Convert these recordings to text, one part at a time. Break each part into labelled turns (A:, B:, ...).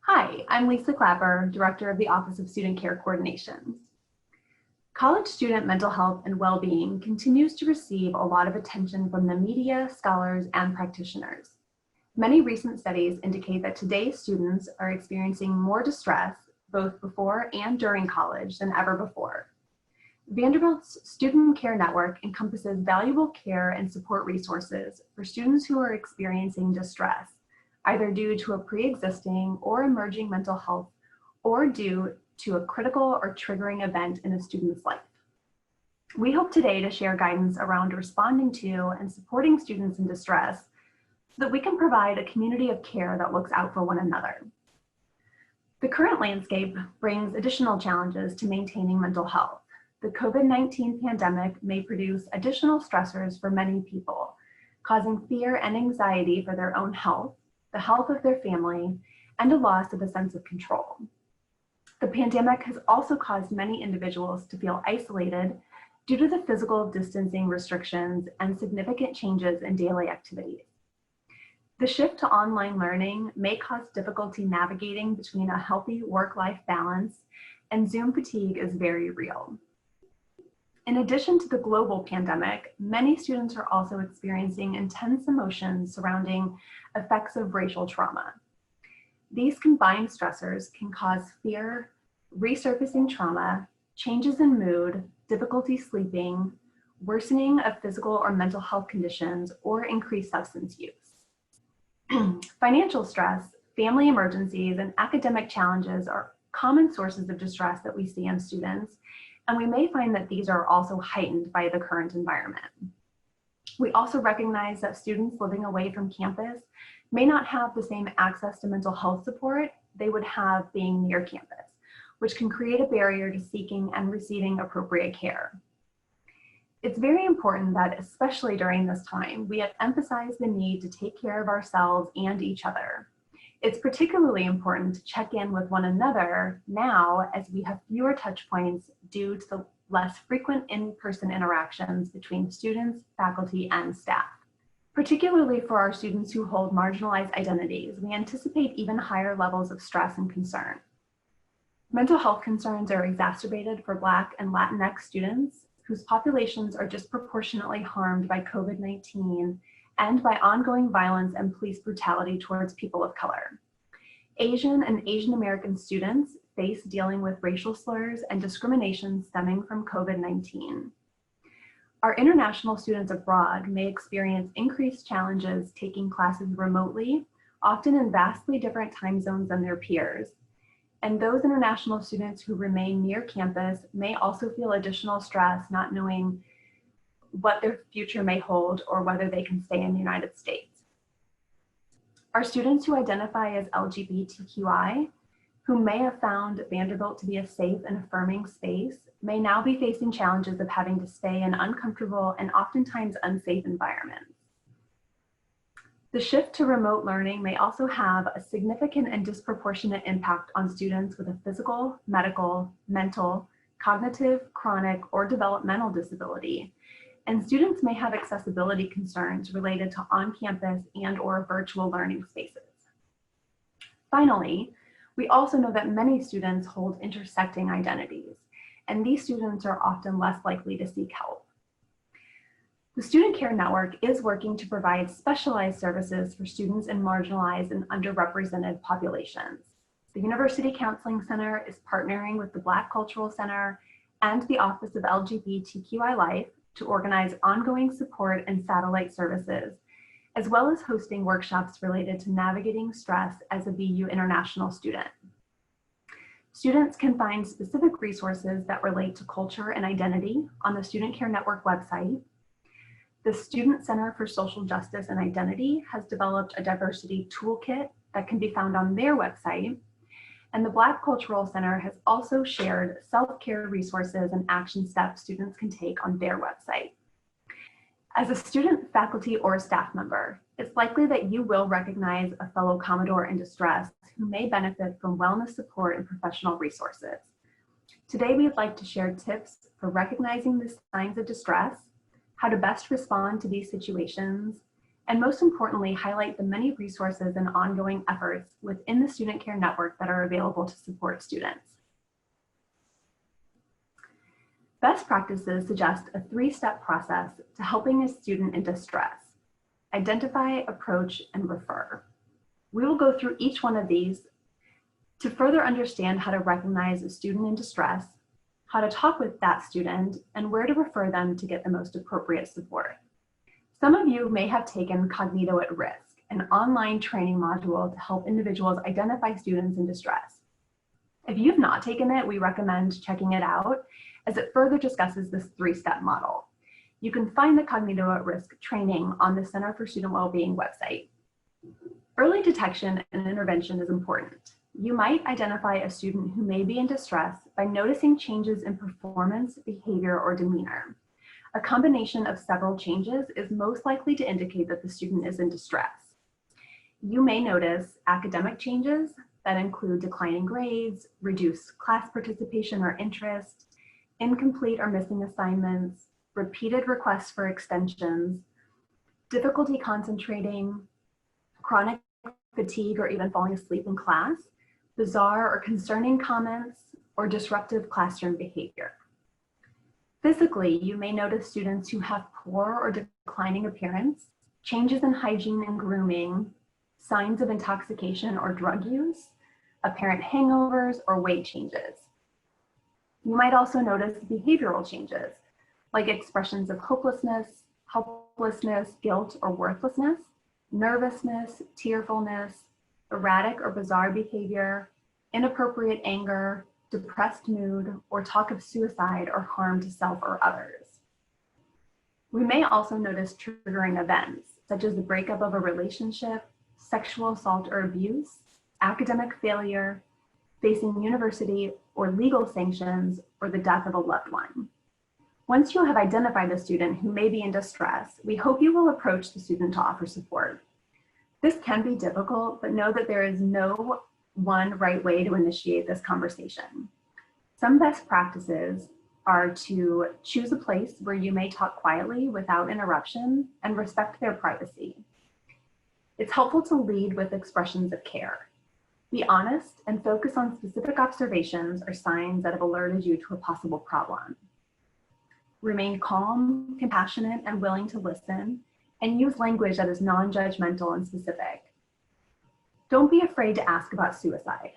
A: Hi, I'm Lisa Clapper, Director of the Office of Student Care Coordination. College student mental health and well-being continues to receive a lot of attention from the media, scholars, and practitioners. Many recent studies indicate that today's students are experiencing more distress both before and during college than ever before. Vanderbilt's Student Care Network encompasses valuable care and support resources for students who are experiencing distress, either due to a pre-existing or emerging mental health or due to a critical or triggering event in a student's life. We hope today to share guidance around responding to and supporting students in distress so that we can provide a community of care that looks out for one another. The current landscape brings additional challenges to maintaining mental health. The COVID-19 pandemic may produce additional stressors for many people, causing fear and anxiety for their own health, the health of their family, and a loss of a sense of control. The pandemic has also caused many individuals to feel isolated due to the physical distancing restrictions and significant changes in daily activities. The shift to online learning may cause difficulty navigating between a healthy work-life balance, and Zoom fatigue is very real. In addition to the global pandemic, many students are also experiencing intense emotions surrounding effects of racial trauma. These combined stressors can cause fear, resurfacing trauma, changes in mood, difficulty sleeping, worsening of physical or mental health conditions, or increased substance use. Financial stress, family emergencies, and academic challenges are common sources of distress that we see in students, and we may find that these are also heightened by the current environment. We also recognize that students living away from campus may not have the same access to mental health support they would have being near campus, which can create a barrier to seeking and receiving appropriate care. It's very important that, especially during this time, we emphasize the need to take care of ourselves and each other. It's particularly important to check in with one another now as we have fewer touch points due to the less frequent in-person interactions between students, faculty, and staff. Particularly for our students who hold marginalized identities, we anticipate even higher levels of stress and concern. Mental health concerns are exacerbated for Black and Latinx students whose populations are disproportionately harmed by COVID-19 and by ongoing violence and police brutality towards people of color. Asian and Asian American students face dealing with racial slurs and discrimination stemming from COVID-19. Our international students abroad may experience increased challenges taking classes remotely, often in vastly different time zones than their peers. And those international students who remain near campus may also feel additional stress not knowing what their future may hold or whether they can stay in the United States. Our students who identify as LGBTQI, who may have found Vanderbilt to be a safe and affirming space, may now be facing challenges of having to stay in uncomfortable and oftentimes unsafe environments. The shift to remote learning may also have a significant and disproportionate impact on students with a physical, medical, mental, cognitive, chronic, or developmental disability, and students may have accessibility concerns related to on-campus and/or virtual learning spaces. Finally, we also know that many students hold intersecting identities, and these students are often less likely to seek help. The Student Care Network is working to provide specialized services for students in marginalized and underrepresented populations. The University Counseling Center is partnering with the Black Cultural Center and the Office of LGBTQI Life to organize ongoing support and satellite services, as well as hosting workshops related to navigating stress as a BU international student. Students can find specific resources that relate to culture and identity on the Student Care Network website. The Student Center for Social Justice and Identity has developed a diversity toolkit that can be found on their website. And the Black Cultural Center has also shared self-care resources and action steps students can take on their website. As a student, faculty, or staff member, it's likely that you will recognize a fellow Commodore in distress who may benefit from wellness support and professional resources. Today, we'd like to share tips for recognizing the signs of distress, how to best respond to these situations, and most importantly, highlight the many resources and ongoing efforts within the student care network that are available to support students. Best practices suggest a three-step process to helping a student in distress: identify, approach, and refer. We will go through each one of these to further understand how to recognize a student in distress, how to talk with that student, and where to refer them to get the most appropriate support. Some of you may have taken Cognito at Risk, an online training module to help individuals identify students in distress. If you've not taken it, we recommend checking it out as it further discusses this three-step model. You can find the Cognito at Risk training on the Center for Student Wellbeing website. Early detection and intervention is important. You might identify a student who may be in distress by noticing changes in performance, behavior, or demeanor. A combination of several changes is most likely to indicate that the student is in distress. You may notice academic changes that include declining grades, reduced class participation or interest, incomplete or missing assignments, repeated requests for extensions, difficulty concentrating, chronic fatigue, or even falling asleep in class, bizarre or concerning comments, or disruptive classroom behavior. Physically, you may notice students who have poor or declining appearance, changes in hygiene and grooming, signs of intoxication or drug use, apparent hangovers, or weight changes. You might also notice behavioral changes, like expressions of hopelessness, helplessness, guilt, or worthlessness, nervousness, tearfulness, erratic or bizarre behavior, inappropriate anger, depressed mood, or talk of suicide or harm to self or others. We may also notice triggering events, such as the breakup of a relationship, sexual assault or abuse, academic failure, facing university or legal sanctions, or the death of a loved one. Once you have identified a student who may be in distress, we hope you will approach the student to offer support. This can be difficult, but know that there is no one right way to initiate this conversation. Some best practices are to choose a place where you may talk quietly without interruption and respect their privacy. It's helpful to lead with expressions of care. Be honest and focus on specific observations or signs that have alerted you to a possible problem. Remain calm, compassionate, and willing to listen, and use language that is non-judgmental and specific. Don't be afraid to ask about suicide.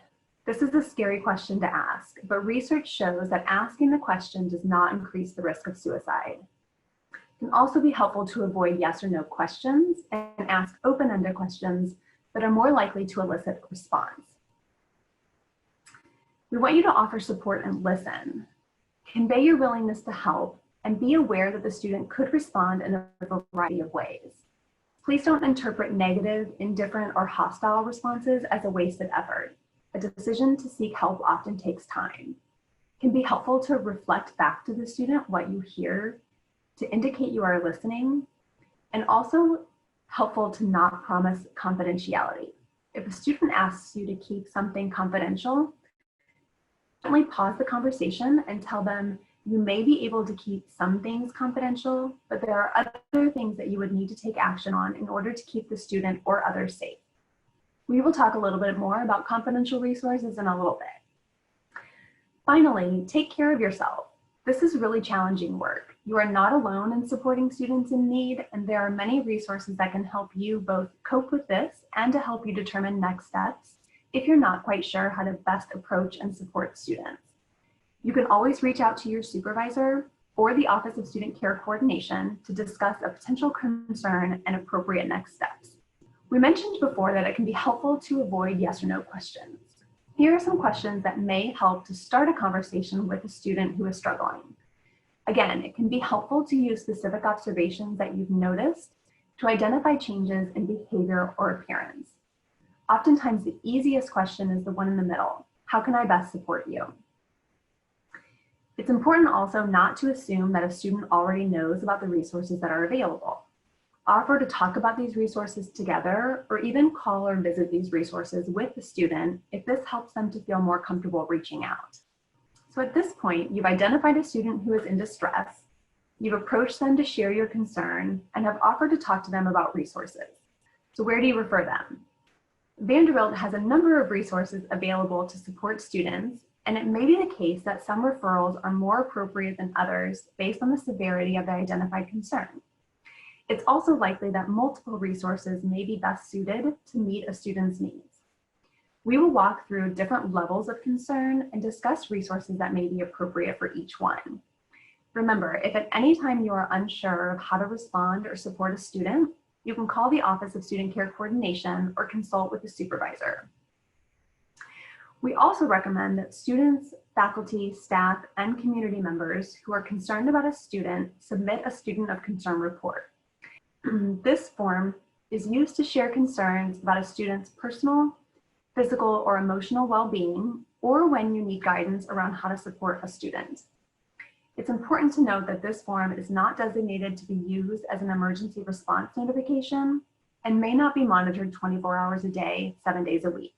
A: This is a scary question to ask, but research shows that asking the question does not increase the risk of suicide. It can also be helpful to avoid yes or no questions and ask open-ended questions that are more likely to elicit a response. We want you to offer support and listen. Convey your willingness to help and be aware that the student could respond in a variety of ways. Please don't interpret negative, indifferent, or hostile responses as a wasted effort. A decision to seek help often takes time. It can be helpful to reflect back to the student what you hear to indicate you are listening, and also helpful to not promise confidentiality. If a student asks you to keep something confidential, gently pause the conversation and tell them you may be able to keep some things confidential, but there are other things that you would need to take action on in order to keep the student or others safe. We will talk a little bit more about confidential resources in a little bit. Finally, take care of yourself. This is really challenging work. You are not alone in supporting students in need, and there are many resources that can help you both cope with this and to help you determine next steps if you're not quite sure how to best approach and support students. You can always reach out to your supervisor or the Office of Student Care Coordination to discuss a potential concern and appropriate next steps. We mentioned before that it can be helpful to avoid yes or no questions. Here are some questions that may help to start a conversation with a student who is struggling. Again, it can be helpful to use specific observations that you've noticed to identify changes in behavior or appearance. Oftentimes, the easiest question is the one in the middle. How can I best support you? It's important also not to assume that a student already knows about the resources that are available. Offer to talk about these resources together, or even call or visit these resources with the student if this helps them to feel more comfortable reaching out. So at this point, you've identified a student who is in distress. You've approached them to share your concern and have offered to talk to them about resources. So where do you refer them? Vanderbilt has a number of resources available to support students, and it may be the case that some referrals are more appropriate than others based on the severity of the identified concern. It's also likely that multiple resources may be best suited to meet a student's needs. We will walk through different levels of concern and discuss resources that may be appropriate for each one. Remember, if at any time you are unsure of how to respond or support a student, you can call the Office of Student Care Coordination or consult with a supervisor. We also recommend that students, faculty, staff, and community members who are concerned about a student submit a student of concern report. This form is used to share concerns about a student's personal, physical, or emotional well-being, or when you need guidance around how to support a student. It's important to note that this form is not designated to be used as an emergency response notification and may not be monitored 24 hours a day, 7 days a week.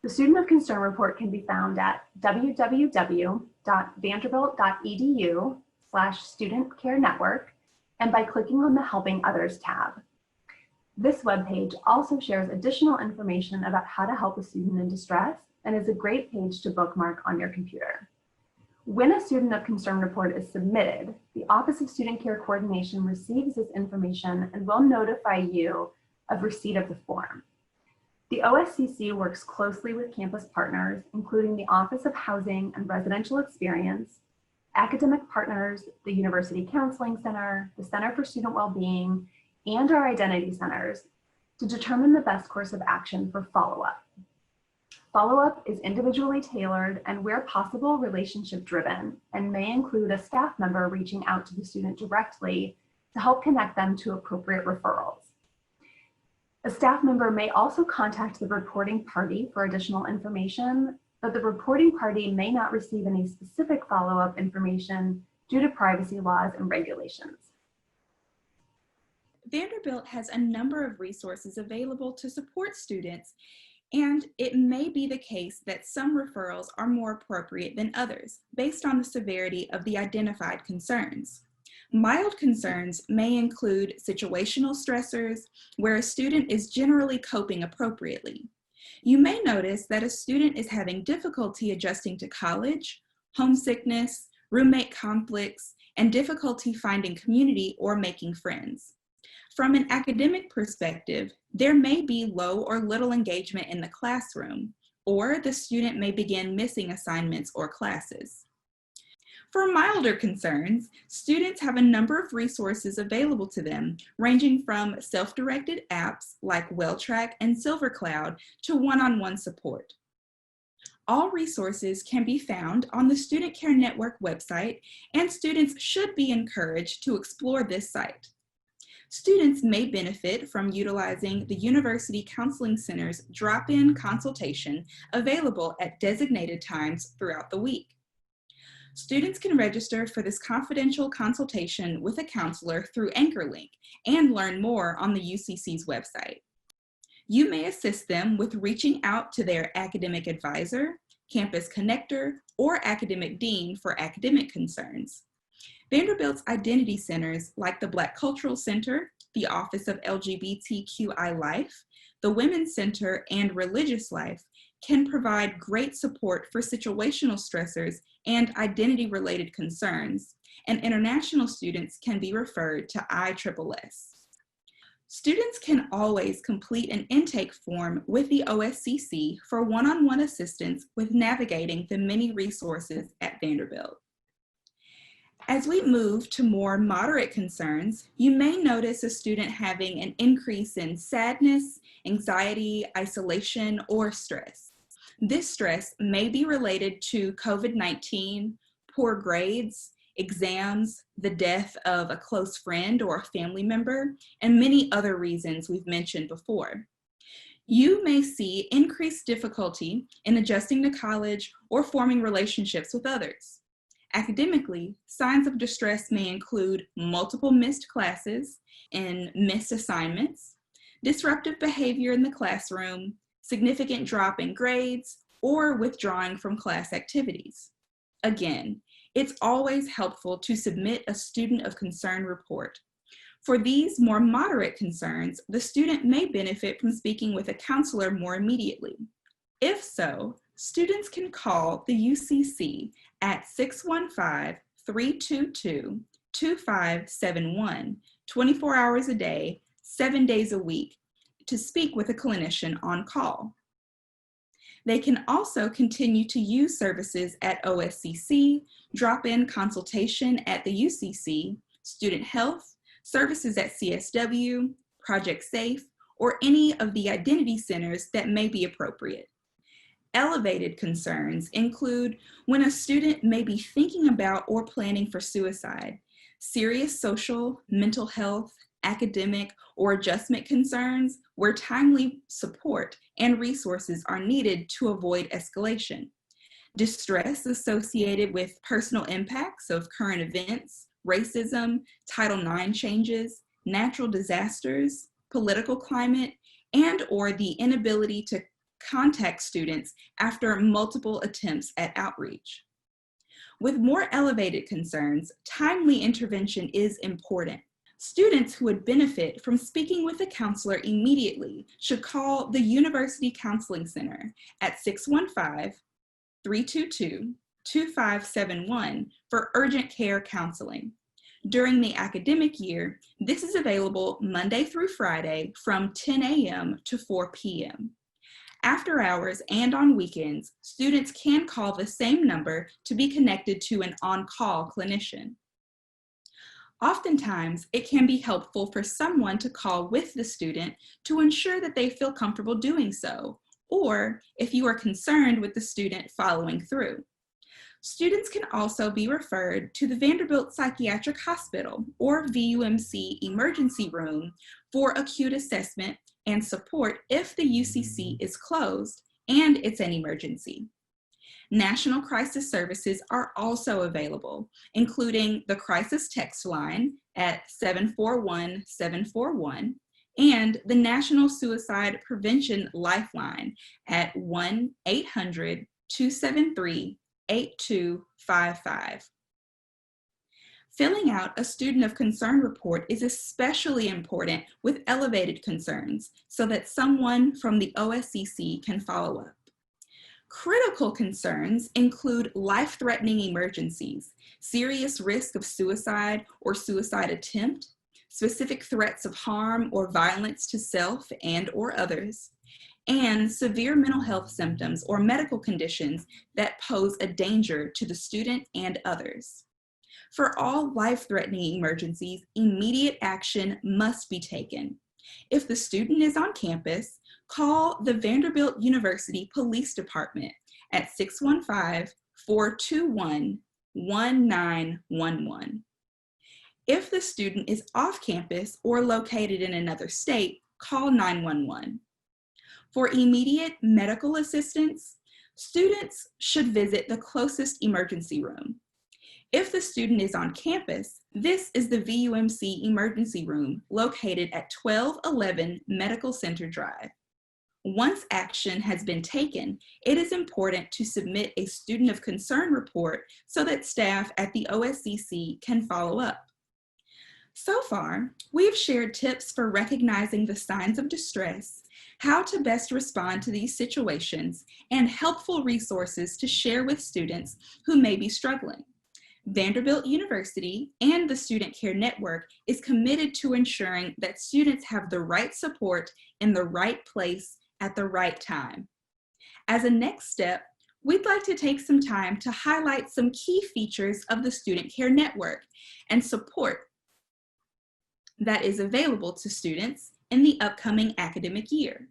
A: The Student of Concern report can be found at www.vanderbilt.edu/student care network and by clicking on the Helping Others tab. This webpage also shares additional information about how to help a student in distress and is a great page to bookmark on your computer. When a Student of Concern report is submitted, the Office of Student Care Coordination receives this information and will notify you of receipt of the form. The OSCC works closely with campus partners, including the Office of Housing and Residential Experience, academic partners, the University Counseling Center, the Center for Student Wellbeing, and our identity centers to determine the best course of action for follow-up. Follow-up is individually tailored and, where possible, relationship-driven and may include a staff member reaching out to the student directly to help connect them to appropriate referrals. A staff member may also contact the reporting party for additional information, but the reporting party may not receive any specific follow-up information due to privacy laws and regulations.
B: Vanderbilt has a number of resources available to support students, and it may be the case that some referrals are more appropriate than others based on the severity of the identified concerns. Mild concerns may include situational stressors where a student is generally coping appropriately. You may notice that a student is having difficulty adjusting to college, homesickness, roommate conflicts, and difficulty finding community or making friends. From an academic perspective, there may be low or little engagement in the classroom, or the student may begin missing assignments or classes. For milder concerns, students have a number of resources available to them, ranging from self-directed apps like WellTrack and SilverCloud to one-on-one support. All resources can be found on the Student Care Network website, and students should be encouraged to explore this site. Students may benefit from utilizing the University Counseling Center's drop-in consultation available at designated times throughout the week. Students can register for this confidential consultation with a counselor through AnchorLink and learn more on the UCC's website. You may assist them with reaching out to their academic advisor, campus connector, or academic dean for academic concerns. Vanderbilt's identity centers like the Black Cultural Center, the Office of LGBTQI Life, the Women's Center, and Religious Life can provide great support for situational stressors and identity-related concerns, and international students can be referred to ISSS. Students can always complete an intake form with the OSCC for one-on-one assistance with navigating the many resources at Vanderbilt. As we move to more moderate concerns, you may notice a student having an increase in sadness, anxiety, isolation, or stress. This stress may be related to COVID-19, poor grades, exams, the death of a close friend or a family member, and many other reasons we've mentioned before. You may see increased difficulty in adjusting to college or forming relationships with others. Academically, signs of distress may include multiple missed classes and missed assignments, disruptive behavior in the classroom, significant drop in grades, or withdrawing from class activities. Again, it's always helpful to submit a student of concern report. For these more moderate concerns, the student may benefit from speaking with a counselor more immediately. If so, students can call the UCC at 615-322-2571, 24 hours a day, 7 days a week, to speak with a clinician on call. They can also continue to use services at OSCC, drop-in consultation at the UCC, student health, services at CSW, Project SAFE, or any of the identity centers that may be appropriate. Elevated concerns include when a student may be thinking about or planning for suicide, serious social, mental health, academic, or adjustment concerns where timely support and resources are needed to avoid escalation, distress associated with personal impacts of current events, racism, Title IX changes, natural disasters, political climate, and/or the inability to contact students after multiple attempts at outreach. With more elevated concerns, timely intervention is important. Students who would benefit from speaking with a counselor immediately should call the University Counseling Center at 615-322-2571 for urgent care counseling. During the academic year, this is available Monday through Friday from 10 a.m. to 4 p.m. After hours and on weekends, students can call the same number to be connected to an on-call clinician. Oftentimes, it can be helpful for someone to call with the student to ensure that they feel comfortable doing so, or if you are concerned with the student following through. Students can also be referred to the Vanderbilt Psychiatric Hospital, or VUMC emergency room, for acute assessment and support if the UCC is closed and it's an emergency. National crisis services are also available, including the crisis text line at 741-741 and the National Suicide Prevention Lifeline at 1-800-273-8255. Filling out a student of concern report is especially important with elevated concerns so that someone from the OSCC can follow up. Critical concerns include life-threatening emergencies, serious risk of suicide or suicide attempt, specific threats of harm or violence to self and or others, and severe mental health symptoms or medical conditions that pose a danger to the student and others. For all life-threatening emergencies, immediate action must be taken. If the student is on campus, call the Vanderbilt University Police Department at 615-421-1911. If the student is off campus or located in another state, call 911. For immediate medical assistance, students should visit the closest emergency room. If the student is on campus, this is the VUMC emergency room located at 1211 Medical Center Drive. Once action has been taken, it is important to submit a student of concern report so that staff at the OSCC can follow up. So far, we have shared tips for recognizing the signs of distress, how to best respond to these situations, and helpful resources to share with students who may be struggling. Vanderbilt University and the Student Care Network is committed to ensuring that students have the right support in the right place at the right time. As a next step, we'd like to take some time to highlight some key features of the Student Care Network and support that is available to students in the upcoming academic year.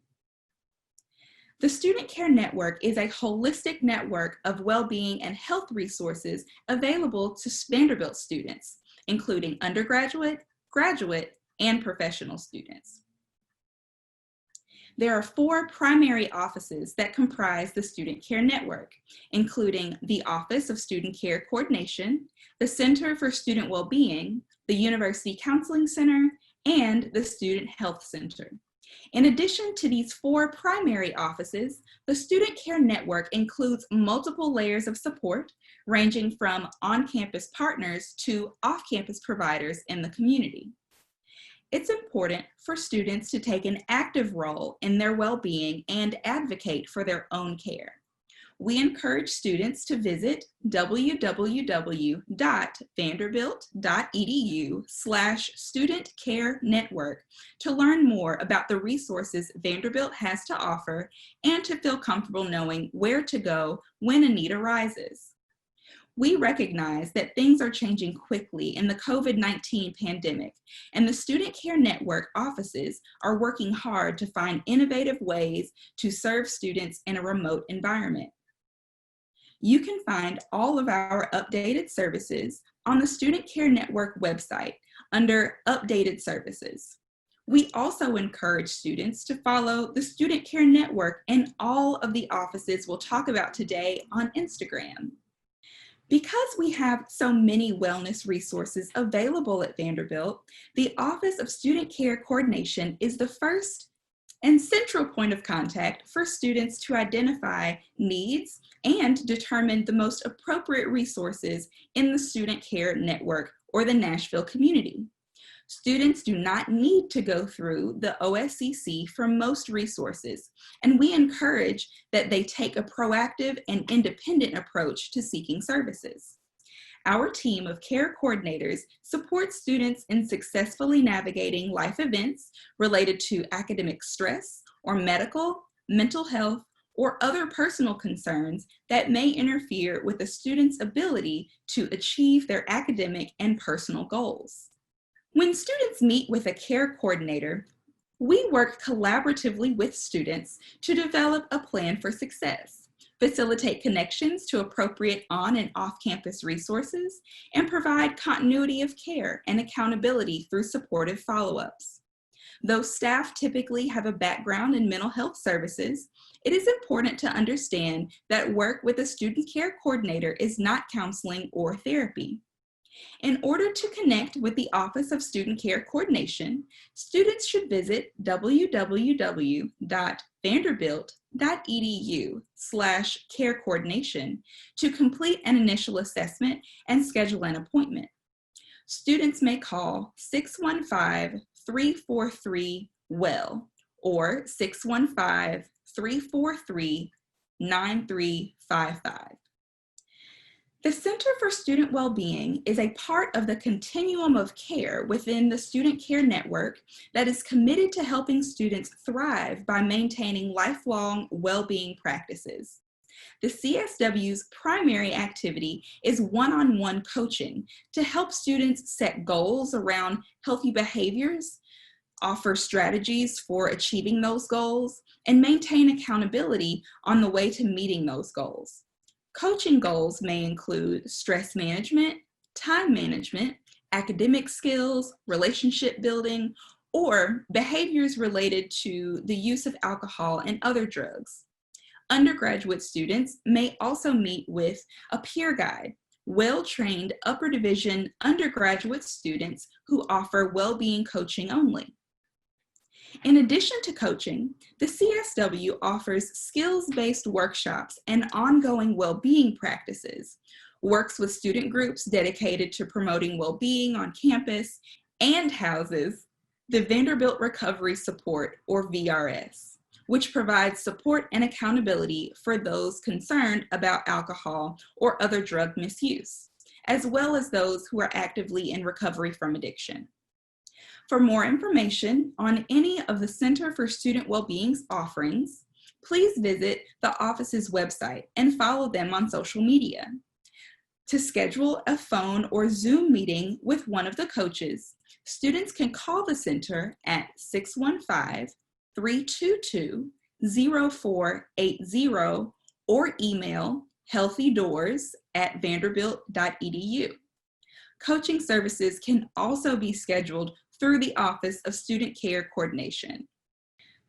B: The Student Care Network is a holistic network of well-being and health resources available to Vanderbilt students, including undergraduate, graduate, and professional students. There are 4 primary offices that comprise the Student Care Network, including the Office of Student Care Coordination, the Center for Student Wellbeing, the University Counseling Center, and the Student Health Center. In addition to these 4 primary offices, the Student Care Network includes multiple layers of support, ranging from on-campus partners to off-campus providers in the community. It's important for students to take an active role in their well-being and advocate for their own care. We encourage students to visit www.vanderbilt.edu/student care network to learn more about the resources Vanderbilt has to offer and to feel comfortable knowing where to go when a need arises. We recognize that things are changing quickly in the COVID-19 pandemic, and the Student Care Network offices are working hard to find innovative ways to serve students in a remote environment. You can find all of our updated services on the Student Care Network website under Updated Services. We also encourage students to follow the Student Care Network and all of the offices we'll talk about today on Instagram. Because we have so many wellness resources available at Vanderbilt, the Office of Student Care Coordination is the first and central point of contact for students to identify needs and determine the most appropriate resources in the Student Care Network or the Nashville community. Students do not need to go through the OSCC for most resources, and we encourage that they take a proactive and independent approach to seeking services. Our team of care coordinators supports students in successfully navigating life events related to academic stress or medical, mental health, or other personal concerns that may interfere with a student's ability to achieve their academic and personal goals. When students meet with a care coordinator, we work collaboratively with students to develop a plan for success, facilitate connections to appropriate on and off-campus resources, and provide continuity of care and accountability through supportive follow-ups. Though staff typically have a background in mental health services, it is important to understand that work with a student care coordinator is not counseling or therapy. In order to connect with the Office of Student Care Coordination, students should visit www.vanderbilt.edu/care coordination to complete an initial assessment and schedule an appointment. Students may call 615-343-WELL or 615-343-9355. The Center for Student Wellbeing is a part of the continuum of care within the Student Care Network that is committed to helping students thrive by maintaining lifelong well-being practices. The CSW's primary activity is one-on-one coaching to help students set goals around healthy behaviors, offer strategies for achieving those goals, and maintain accountability on the way to meeting those goals. Coaching goals may include stress management, time management, academic skills, relationship building, or behaviors related to the use of alcohol and other drugs. Undergraduate students may also meet with a peer guide, well-trained upper division undergraduate students who offer well-being coaching only. In addition to coaching, the CSW offers skills-based workshops and ongoing well-being practices, works with student groups dedicated to promoting well-being on campus, and houses the Vanderbilt Recovery Support, or VRS, which provides support and accountability for those concerned about alcohol or other drug misuse, as well as those who are actively in recovery from addiction. For more information on any of the Center for Student Wellbeing's offerings, please visit the office's website and follow them on social media. To schedule a phone or Zoom meeting with one of the coaches, students can call the center at 615-322-0480 or email healthydoors@vanderbilt.edu. Coaching services can also be scheduled through the Office of Student Care Coordination.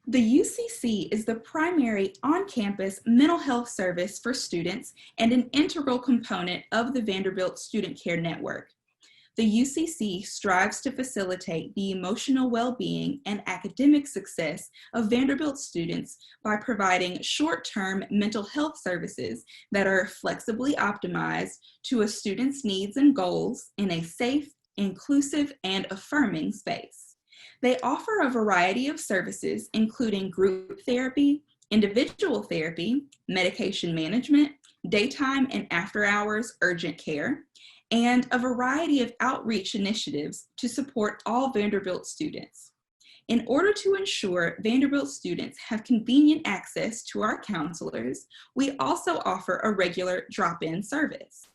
B: The UCC is the primary on-campus mental health service for students and an integral component of the Vanderbilt Student Care Network. The UCC strives to facilitate the emotional well-being and academic success of Vanderbilt students by providing short-term mental health services that are flexibly optimized to a student's needs and goals in a safe, inclusive, and affirming space. They offer a variety of services, including group therapy, individual therapy, medication management, daytime and after-hours urgent care, and a variety of outreach initiatives to support all Vanderbilt students. In order to ensure Vanderbilt students have convenient access to our counselors, we also offer a regular drop-in service.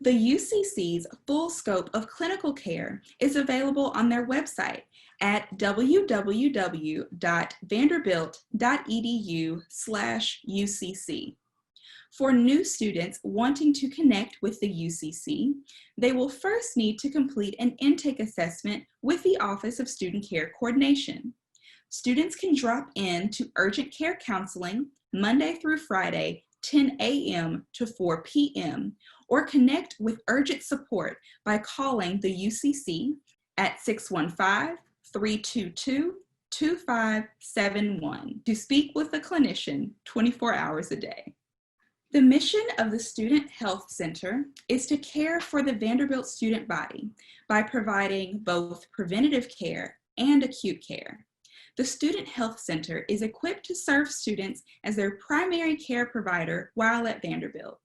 B: The UCC's full scope of clinical care is available on their website at www.vanderbilt.edu/UCC. For new students wanting to connect with the UCC, they will first need to complete an intake assessment with the Office of Student Care Coordination. Students can drop in to urgent care counseling Monday through Friday, 10 a.m. to 4 p.m., or connect with urgent support by calling the UCC at 615-322-2571 to speak with a clinician 24 hours a day. The mission of the Student Health Center is to care for the Vanderbilt student body by providing both preventative care and acute care. The Student Health Center is equipped to serve students as their primary care provider while at Vanderbilt.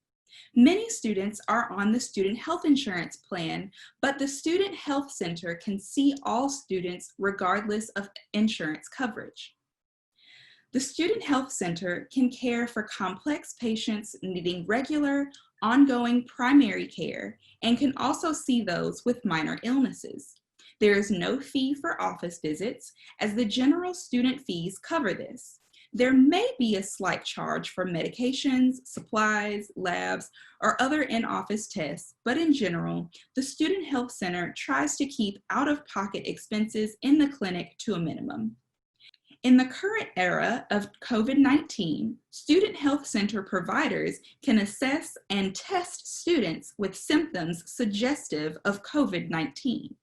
B: Many students are on the student health insurance plan, but the Student Health Center can see all students regardless of insurance coverage. The Student Health Center can care for complex patients needing regular, ongoing primary care and can also see those with minor illnesses. There is no fee for office visits, as the general student fees cover this. There may be a slight charge for medications, supplies, labs, or other in-office tests, but in general, the Student Health Center tries to keep out-of-pocket expenses in the clinic to a minimum. In the current era of COVID-19, Student Health Center providers can assess and test students with symptoms suggestive of COVID-19.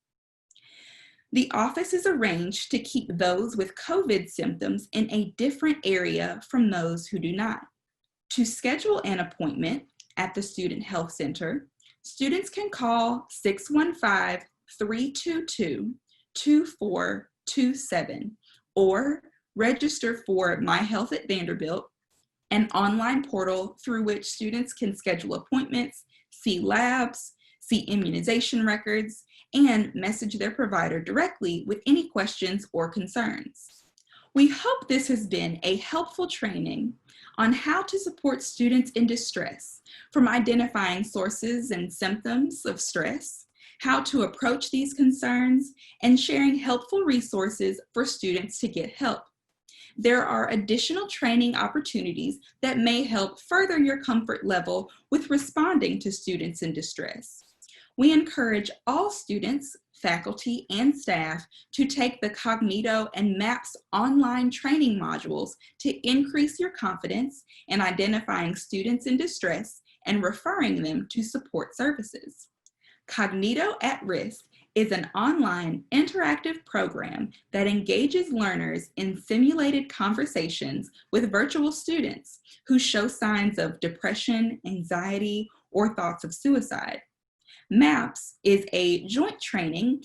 B: The office is arranged to keep those with COVID symptoms in a different area from those who do not. To schedule an appointment at the Student Health Center, students can call 615-322-2427 or register for My Health at Vanderbilt, an online portal through which students can schedule appointments, see labs, see immunization records, and message their provider directly with any questions or concerns. We hope this has been a helpful training on how to support students in distress, from identifying sources and symptoms of stress, how to approach these concerns, and sharing helpful resources for students to get help. There are additional training opportunities that may help further your comfort level with responding to students in distress. We encourage all students, faculty, and staff to take the Cognito and MAPS online training modules to increase your confidence in identifying students in distress and referring them to support services. Cognito at Risk is an online interactive program that engages learners in simulated conversations with virtual students who show signs of depression, anxiety, or thoughts of suicide. MAPS is a joint training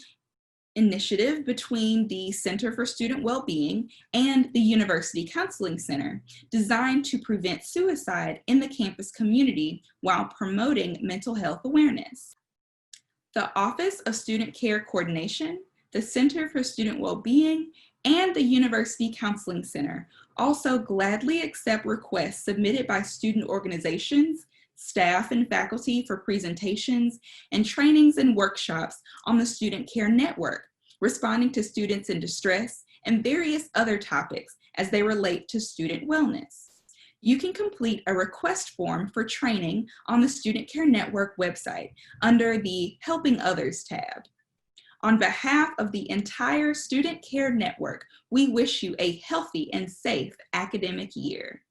B: initiative between the Center for Student Wellbeing and the University Counseling Center, designed to prevent suicide in the campus community while promoting mental health awareness. The Office of Student Care Coordination, the Center for Student Wellbeing, and the University Counseling Center also gladly accept requests submitted by student organizations, staff, and faculty for presentations and trainings and workshops on the Student Care Network, responding to students in distress, and various other topics as they relate to student wellness. You can complete a request form for training on the Student Care Network website under the Helping Others tab. On behalf of the entire Student Care Network, we wish you a healthy and safe academic year.